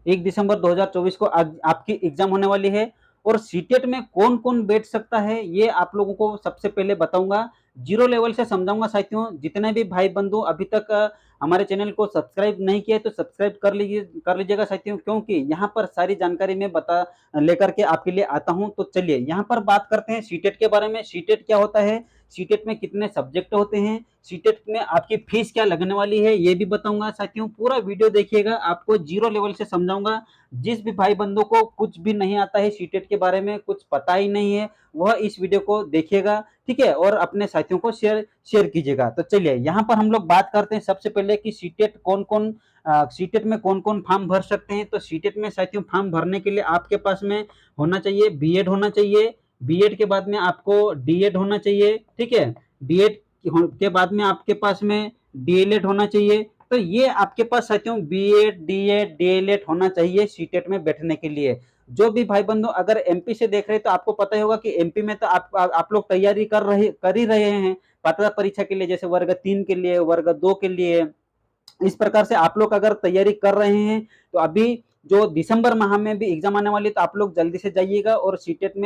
1 दिसंबर 2024 को आपकी एग्जाम होने वाली है। और सीटेट में कौन कौन बैठ सकता है ये आप लोगों को सबसे पहले बताऊंगा, जीरो लेवल से समझाऊंगा साथियों। जितने भी भाई बंधु अभी तक हमारे चैनल को सब्सक्राइब नहीं किया है तो सब्सक्राइब कर लीजिएगा साथियों, क्योंकि यहाँ पर सारी जानकारी मैं बता लेकर के आपके लिए आता हूँ। तो चलिए यहाँ पर बात करते हैं सीटेट के बारे में। सीटेट क्या होता है, सीटेट में कितने सब्जेक्ट होते हैं, सीटेट में आपकी फीस क्या लगने वाली है ये भी बताऊंगा साथियों। पूरा वीडियो देखिएगा, आपको जीरो लेवल से समझाऊंगा। जिस भी भाई बंधु को कुछ भी नहीं आता है, सीटेट के बारे में कुछ पता ही नहीं है, वह इस वीडियो को देखिएगा, ठीक है, और अपने साथियों को शेयर कीजिएगा। तो चलिए यहाँ पर हम लोग बात करते हैं सबसे पहले कि सीटेट कौन कौन सीटेट में कौन कौन फॉर्म भर सकते हैं। तो सीटेट में साथियों फॉर्म भरने के लिए आपके पास में होना चाहिए बीएड होना चाहिए, बीएड के बाद में आपको डीएड होना चाहिए, ठीक है, डीएड के बाद में आपके पास में डीएलएड होना चाहिए। तो ये आपके पास साथियों बीएड डीएड डीएलएड होना चाहिए सीटेट में बैठने के लिए। जो भी भाई बंधु अगर एमपी से देख रहे हैं तो आपको पता ही होगा कि एमपी में तो आप लोग तैयारी कर ही रहे हैं पात्रता परीक्षा के लिए, जैसे वर्ग 3 के लिए, वर्ग 2 के लिए। इस प्रकार से आप लोग अगर तैयारी कर रहे हैं तो अभी जो दिसंबर माह में भी एग्जाम आने वाली है तो आप लोग जल्दी से जाइएगा और सीटेट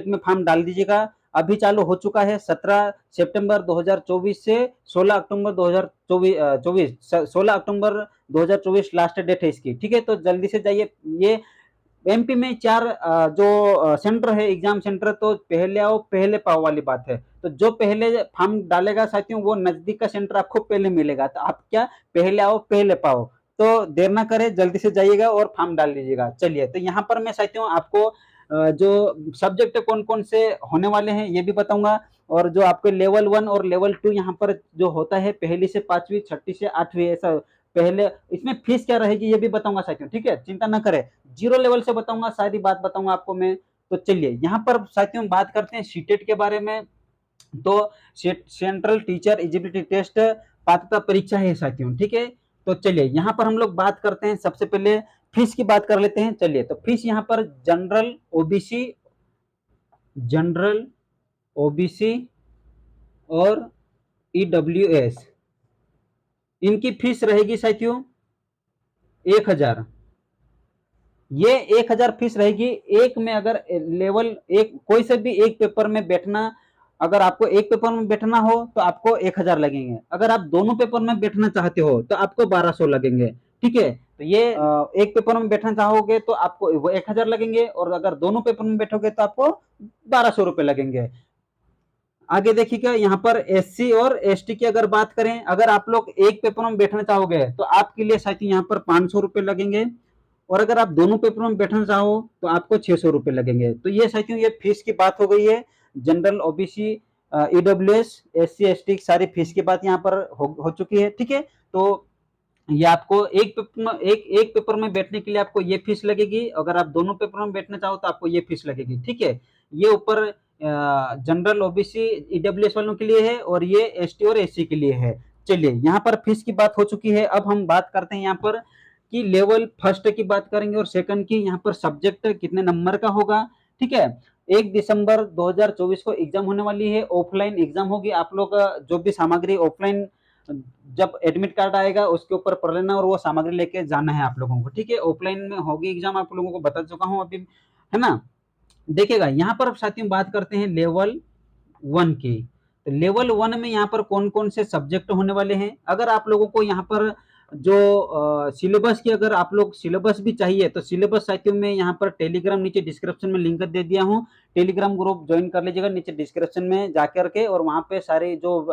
में फॉर्म डाल दीजिएगा। अभी चालू हो चुका है 17 सितंबर 2024 से 16 अक्टूबर 2024, 16 अक्टूबर 2024 लास्ट डेट है इसकी, ठीक है। तो जल्दी से जाइए। ये एमपी में 4 जो सेंटर है एग्जाम सेंटर, तो पहले आओ पहले पाओ वाली बात है। तो जो पहले फॉर्म डालेगा साथियों वो नजदीक का सेंटर आपको पहले मिलेगा। तो आप क्या पहले आओ पहले पाओ, तो देर ना करें, जल्दी से जाइएगा और फॉर्म डाल लीजिएगा। चलिए तो यहाँ पर मैं साथियों आपको जो सब्जेक्ट कौन कौन से होने वाले हैं ये भी बताऊंगा, और जो आपके लेवल 1 और लेवल 2 यहाँ पर जो होता है पहली से 5वीं, छठी से 8वीं, ऐसा पहले इसमें फीस क्या रहेगी ये भी बताऊंगा साथियों, ठीक है, चिंता ना करें। जीरो लेवल से बताऊंगा, सारी बात बताऊंगा आपको मैं। तो चलिए यहाँ पर साथियों बात करते हैं सीटेट के बारे में। तो सेंट्रल टीचर एलिजिबिलिटी टेस्ट पात्रता परीक्षा है साथियों, ठीक है। तो चलिए यहाँ पर हम लोग बात करते हैं, सबसे पहले फीस की बात कर लेते हैं। चलिए तो फीस यहाँ पर जनरल ओबीसी और ईडब्ल्यूएस, इनकी फीस रहेगी साथियों 1000। ये 1000 फीस रहेगी। एक में अगर लेवल एक कोई से भी एक पेपर में बैठना, अगर आपको एक पेपर में बैठना हो तो आपको 1000 लगेंगे। अगर आप दोनों पेपर में बैठना चाहते हो तो आपको 1200 लगेंगे, ठीक है। तो ये एक पेपर में बैठना चाहोगे तो आपको वो 1000 लगेंगे, और अगर दोनों पेपर में बैठोगे तो आपको 1200 रुपए लगेंगे। आगे देखिएगा यहाँ पर एससी और एसटी की अगर बात करें, अगर आप लोग एक पेपर में बैठना चाहोगे तो आपके लिए साथियों यहाँ पर 500 रुपए लगेंगे, और अगर आप दोनों पेपर में बैठना चाहो तो आपको 600 रुपए लगेंगे। तो ये साथियों ये फीस की बात हो गई है। General OBC EWS SC ST सारी फीस की बात यहाँ पर हो चुकी है, ठीक है। तो ये आपको एक पेपर में बैठने के लिए आपको ये फीस लगेगी, अगर आप दोनों पेपर में बैठना चाहो तो आपको ये फीस लगेगी, ठीक है। ये ऊपर जनरल ओबीसी ईडब्ल्यूएस वालों के लिए है, और ये एसटी और एससी के लिए है। चलिए यहाँ पर फीस की बात हो चुकी है। अब हम बात करते हैं यहाँ पर कि लेवल फर्स्ट की बात करेंगे और सेकंड की। यहाँ पर सब्जेक्ट कितने नंबर का होगा, ठीक है। 1 दिसंबर 2024 को एग्जाम होने वाली है, ऑफलाइन एग्जाम होगी। आप लोग जो भी सामग्री ऑफलाइन जब एडमिट कार्ड आएगा उसके ऊपर पढ़ लेना और वो सामग्री लेके जाना है आप लोगों को, ठीक है। ऑफलाइन में होगी एग्जाम, आप लोगों को बता चुका हूँ अभी, है ना। देखिएगा यहाँ पर साथियों बात करते हैं लेवल 1 की। तो लेवल 1 में यहाँ पर कौन कौन से सब्जेक्ट होने वाले हैं। अगर आप लोगों को यहाँ पर जो सिलेबस की, अगर आप लोग सिलेबस भी चाहिए तो सिलेबस साथियों में यहाँ पर टेलीग्राम नीचे डिस्क्रिप्शन में लिंक दे दिया हूँ, टेलीग्राम ग्रुप ज्वाइन कर लीजिएगा नीचे डिस्क्रिप्शन में जाकर के, और वहाँ पे सारे जो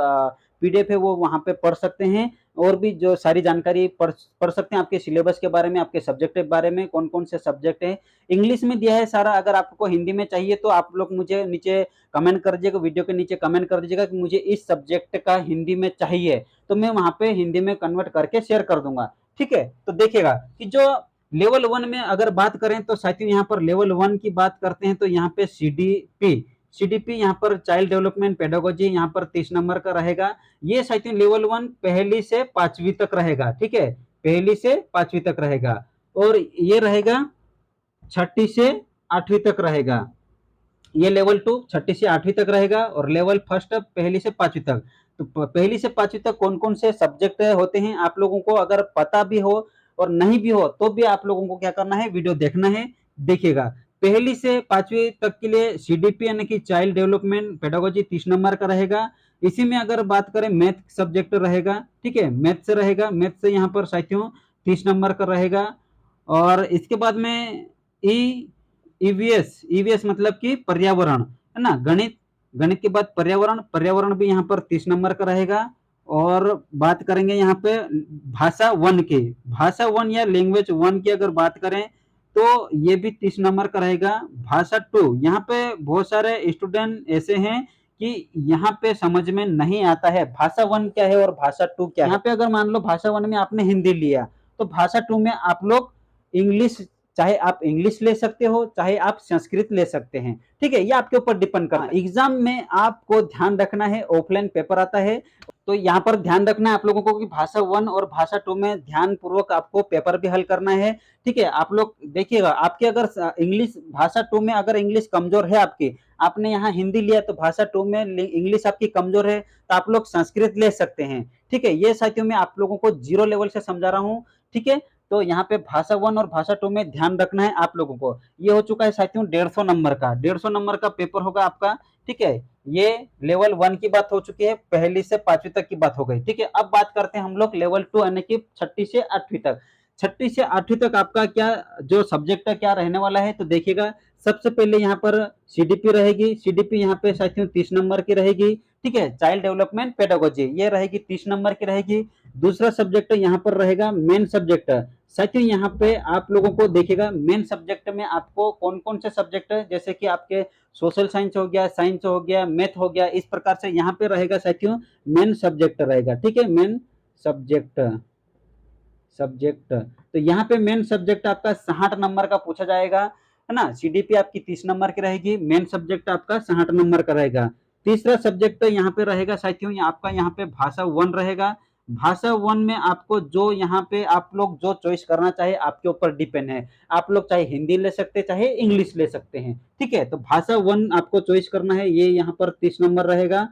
पीडीएफ है वो वहाँ पे पढ़ सकते हैं, और भी जो सारी जानकारी पढ़ सकते हैं आपके सिलेबस के बारे में, आपके सब्जेक्ट के बारे में, कौन कौन से सब्जेक्ट है। इंग्लिश में दिया है सारा। अगर आपको हिंदी में चाहिए तो आप लोग मुझे नीचे कमेंट कर दीजिएगा, वीडियो के नीचे कमेंट कर दीजिएगा कि मुझे इस सब्जेक्ट का हिंदी में चाहिए, तो मैं वहां पे हिंदी में कन्वर्ट करके शेयर कर दूंगा, ठीक है। तो देखिएगा कि जो लेवल 1 में अगर बात करें तो साथियों यहाँ पर लेवल 1 की बात करते हैं तो यहाँ पे सीडीपी यहाँ पर चाइल्ड डेवलपमेंट पेडागोजी यहाँ पर 30 नंबर का रहेगा। ये साथियों लेवल 1 पहली से 5वीं तक रहेगा, ठीक है, पहली से 5वीं तक रहेगा। और ये रहेगा छठी से 8वीं तक रहेगा। ये लेवल 2 छठी से 8वीं तक रहेगा, और लेवल फर्स्ट पहली से 5वीं तक। तो पहली से 5वीं तक कौन कौन से सब्जेक्ट होते हैं आप लोगों को अगर पता भी हो और नहीं भी हो तो भी आप लोगों को क्या करना है, वीडियो देखना है, देखिएगा। पहली से 5वीं तक के लिए CDP यानी कि चाइल्ड डेवलपमेंट पेडागोजी 30 नंबर का रहेगा। इसी में अगर बात करें मैथ सब्जेक्ट रहेगा, ठीक है, मैथ से रहेगा, मैथ से यहाँ पर साथियों 30 नंबर का रहेगा। और इसके बाद में ईवीएस मतलब कि पर्यावरण, है ना, गणित, गणित के बाद पर्यावरण, पर्यावरण भी यहाँ पर 30 नंबर का रहेगा। और बात करेंगे यहाँ पे भाषा 1 की, भाषा 1 या लैंग्वेज 1 की अगर बात करें तो ये भी 30 नंबर का रहेगा। भाषा 2, यहाँ पे बहुत सारे स्टूडेंट ऐसे हैं कि यहाँ पे समझ में नहीं आता है भाषा 1 क्या है और भाषा 2 क्या है। यहाँ पे अगर मान लो भाषा 1 में आपने हिंदी लिया तो भाषा 2 में आप लोग इंग्लिश, चाहे आप इंग्लिश ले सकते हो चाहे आप संस्कृत ले सकते हैं, ठीक है, ये आपके ऊपर डिपेंड करता है। एग्जाम में आपको ध्यान रखना है, ऑफलाइन पेपर आता है तो यहाँ पर ध्यान रखना है आप लोगों को कि भाषा 1 और भाषा 2 में ध्यान पूर्वक आपको पेपर भी हल करना है, ठीक है। आप लोग देखिएगा, आपके अगर इंग्लिश भाषा 2 में अगर इंग्लिश कमजोर है आपकी, आपने यहाँ हिंदी लिया तो भाषा 2 में इंग्लिश आपकी कमजोर है तो आप लोग संस्कृत ले सकते हैं, ठीक है। ये साथियों मैं आप लोगों को 0 लेवल से समझा रहा हूँ, ठीक है। तो यहाँ पे भाषा 1 और भाषा 2 में ध्यान रखना है आप लोगों को। ये हो चुका है साथियों 150 नंबर का, 150 नंबर का पेपर होगा आपका, ठीक है। ये लेवल 1 की बात हो चुकी है, पहली से 5वीं तक की बात हो गई, ठीक है। अब बात करते हैं हम लोग लेवल 2 यानी कि 6ठी से 8वीं तक। 6ठी से 8वीं तक आपका क्या जो सब्जेक्ट क्या रहने वाला है, तो देखिएगा सबसे पहले यहाँ पर CDP रहेगी। CDP यहाँ पे साथियों 30 नंबर की रहेगी, ठीक है। चाइल्ड डेवलपमेंट पेडागोजी ये रहेगी 30 नंबर की रहेगी। दूसरा सब्जेक्ट यहाँ पर रहेगा मेन सब्जेक्ट। साथियों यहाँ पे आप लोगों को देखिएगा मेन सब्जेक्ट में आपको कौन कौन से सब्जेक्ट है, जैसे कि आपके सोशल साइंस हो गया, साइंस हो गया, मैथ हो गया, इस प्रकार से यहाँ पे रहेगा साथियों मेन सब्जेक्ट रहेगा, ठीक है। मेन सब्जेक्ट तो यहाँ पे मेन सब्जेक्ट आपका 60 नंबर का पूछा जाएगा, है ना। CDP आपकी 30 नंबर की रहेगी, मेन सब्जेक्ट आपका 60 नंबर का रहेगा। तीसरा सब्जेक्ट यहाँ पे रहेगा साथियों आपका यहाँ पे भाषा 1 रहेगा। भाषा 1 में आपको जो यहाँ पे आप लोग जो चॉइस करना चाहे आपके ऊपर डिपेंड है, आप लोग चाहे हिंदी ले सकते हैं चाहे इंग्लिश ले सकते हैं, ठीक है। तो भाषा 1 आपको चॉइस करना है, ये यहाँ पर 30 नंबर रहेगा।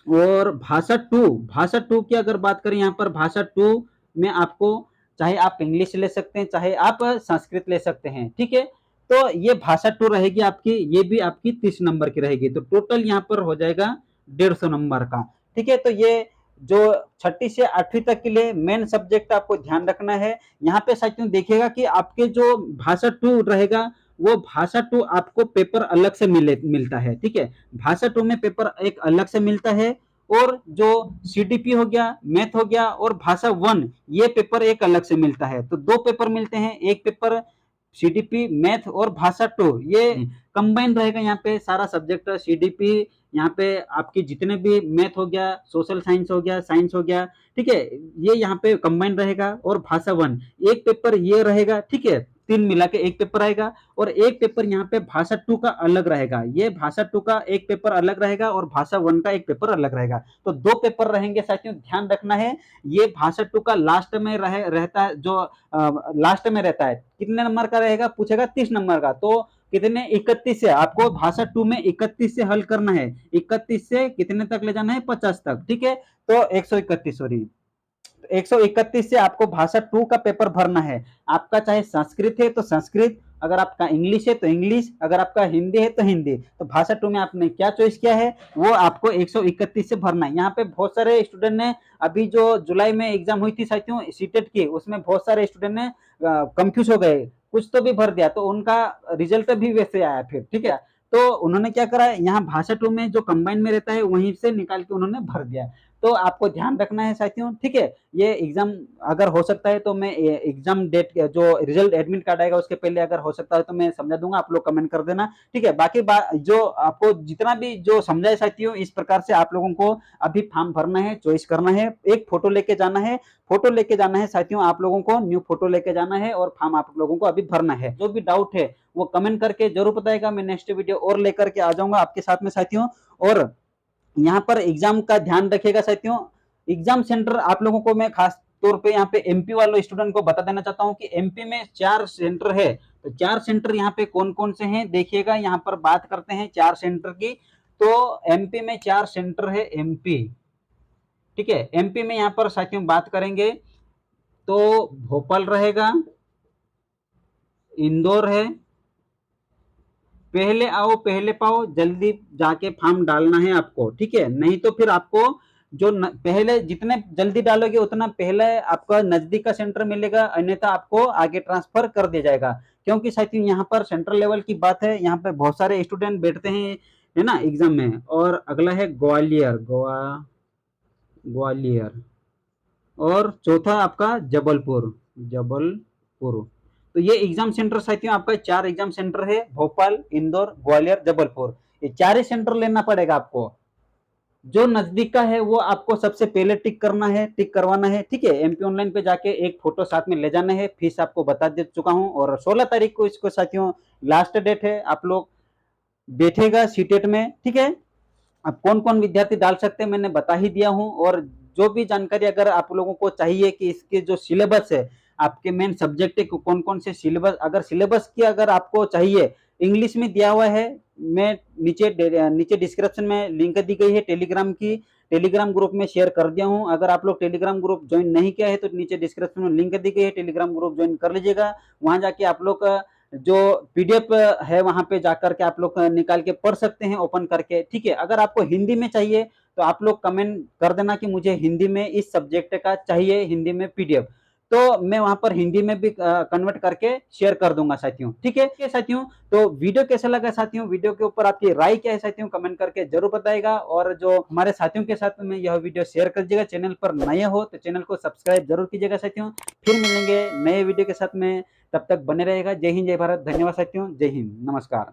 और भाषा 2 की अगर बात करें, यहाँ पर भाषा 2 में आपको चाहे आप इंग्लिश ले सकते हैं चाहे आप संस्कृत ले सकते हैं, ठीक है। तो ये भाषा 2 रहेगी आपकी, ये भी आपकी 30 नंबर की रहेगी। तो टोटल यहाँ पर हो जाएगा 150 नंबर का, ठीक है। तो ये जो 6ठी से 8वीं तक के लिए मेन सब्जेक्ट आपको ध्यान रखना है। यहाँ पे साथियों देखिएगा कि आपके जो भाषा 2 रहेगा वो भाषा 2 आपको पेपर अलग से मिलता है, ठीक है। भाषा 2 में पेपर एक अलग से मिलता है। और जो CDP हो गया, मैथ हो गया और भाषा 1 ये पेपर एक अलग से मिलता है। तो 2 पेपर मिलते हैं, एक पेपर CDP मैथ और भाषा 2 ये कंबाइन रहेगा। यहाँ पे सारा सब्जेक्ट CDP, यहाँ पे आपकी जितने भी मैथ हो गया, सोशल साइंस हो गया, साइंस हो गया, ठीक है, ये यहाँ पे कंबाइन रहेगा। और भाषा 1 एक पेपर ये रहेगा, ठीक है, 3 मिला के एक पेपर आएगा। और एक पेपर यहाँ पे भाषा 2 का अलग रहेगा, ये भाषा 2 का एक पेपर अलग रहेगा और भाषा 1 का एक पेपर अलग रहेगा। तो 2 पेपर रहेंगे साथियों, ध्यान रखना है। ये भाषा 2 का लास्ट में रहता है, जो लास्ट में रहता है, कितने नंबर का रहेगा पूछेगा, 30 नंबर का। तो कितने 31 से आपको भाषा 2 में 31 से हल करना है, 31 से कितने तक ले जाना है, 50 तक, ठीक है। तो 131, सॉरी 131 से आपको भाषा 2 का पेपर भरना है। आपका चाहे संस्कृत है तो संस्कृत, अगर आपका इंग्लिश है तो इंग्लिश, अगर आपका हिंदी है तो हिंदी। तो भाषा 2 में आपने क्या चॉइस किया है वो आपको 131 से भरना है। यहाँ पे बहुत सारे स्टूडेंट ने अभी जो जुलाई में एग्जाम हुई थी साथियों सीटेट की, उसमें बहुत सारे स्टूडेंट ने कंफ्यूज हो गए, कुछ तो भी भर दिया तो उनका रिजल्ट भी वैसे आया फिर, ठीक है। तो उन्होंने क्या करा, यहाँ भाषा 2 में जो कंबाइन में रहता है वहीं से निकाल के उन्होंने भर दिया। तो आपको ध्यान रखना है साथियों, ठीक है। ये एग्जाम अगर हो सकता है तो मैं एग्जाम डेट जो रिजल्ट एडमिट कार्ड आएगा उसके पहले अगर हो सकता है तो मैं समझा दूंगा, आप लोग कमेंट कर देना, ठीक है। बाकी जो आपको जितना भी जो समझाए साथियों इस प्रकार से आप लोगों को अभी फॉर्म भरना है, चॉइस करना है, एक फोटो लेके जाना है, फोटो लेके जाना है साथियों, आप लोगों को न्यू फोटो लेके जाना है और फॉर्म आप लोगों को अभी भरना है। जो भी डाउट है वो कमेंट करके जरूर बताएगा, मैं नेक्स्ट वीडियो और लेकर के आ जाऊंगा आपके साथ में साथियों। और यहाँ पर एग्जाम का ध्यान रखिएगा साथियों, एग्जाम सेंटर आप लोगों को मैं खास तौर पे यहाँ पे MP वालों स्टूडेंट को बता देना चाहता हूँ कि MP में 4 सेंटर है। तो 4 सेंटर यहाँ पे कौन कौन से हैं देखिएगा, यहाँ पर बात करते हैं 4 सेंटर की। तो MP में 4 सेंटर है, MP, ठीक है। MP में यहाँ पर साथियों बात करेंगे तो भोपाल रहेगा, इंदौर है। पहले आओ पहले पाओ, जल्दी जाके फॉर्म डालना है आपको, ठीक है। नहीं तो फिर आपको जो पहले जितने जल्दी डालोगे उतना पहले आपका नजदीक का सेंटर मिलेगा, अन्यथा आपको आगे ट्रांसफर कर दिया जाएगा। क्योंकि साथियों यहाँ पर सेंट्रल लेवल की बात है, यहाँ पे बहुत सारे स्टूडेंट बैठते हैं, है ना, एग्जाम में। और अगला है ग्वालियर, ग्वालियर। और चौथा आपका जबलपुर, जबलपुर। तो ये एग्जाम सेंटर साथियों आपका 4 एग्जाम सेंटर है, भोपाल, इंदौर, ग्वालियर, जबलपुर। ये 4 ही सेंटर लेना पड़ेगा आपको। जो नजदीक का है वो आपको सबसे पहले टिक करना है, टिक करवाना है, ठीक है। एमपी ऑनलाइन पे जाके एक फोटो साथ में ले जाना है। फीस आपको बता दे चुका हूँ, और 16 तारीख को इसको साथियों लास्ट डेट है। आप लोग बैठेगा सीटेट में, ठीक है। अब कौन कौन विद्यार्थी डाल सकते हैं मैंने बता ही दिया हूँ। और जो भी जानकारी अगर आप लोगों को चाहिए कि इसके जो सिलेबस है, आपके मेन सब्जेक्ट है कौन कौन से सिलेबस, अगर सिलेबस की अगर आपको चाहिए, इंग्लिश में दिया हुआ है। मैं नीचे डिस्क्रिप्शन में लिंक दी गई है टेलीग्राम की, टेलीग्राम ग्रुप में शेयर कर दिया हूँ। अगर आप लोग टेलीग्राम ग्रुप ज्वाइन नहीं किया है तो नीचे डिस्क्रिप्शन में लिंक दी गई है, टेलीग्राम ग्रुप ज्वाइन कर लीजिएगा। वहां जाके आप लोग जो पीडीएफ है वहां पे जाकर के आप लोग निकाल के पढ़ सकते हैं ओपन करके, ठीक है। अगर आपको हिंदी में चाहिए तो आप लोग कमेंट कर देना कि मुझे हिंदी में इस सब्जेक्ट का चाहिए, हिंदी में पीडीएफ। तो मैं वहां पर हिंदी में भी कन्वर्ट करके शेयर कर दूंगा साथियों, ठीक है साथियों। तो वीडियो कैसा लगा साथियों, वीडियो के ऊपर आपकी राय क्या है साथियों, कमेंट करके जरूर बताएगा। और जो हमारे साथियों के साथ में यह वीडियो शेयर कर दीजिएगा। चैनल पर नए हो तो चैनल को सब्सक्राइब जरूर कीजिएगा साथियों। फिर मिलेंगे नए वीडियो के साथ में, तब तक बने रहेगा। जय हिंद, जय भारत, धन्यवाद साथियों, जय हिंद, नमस्कार।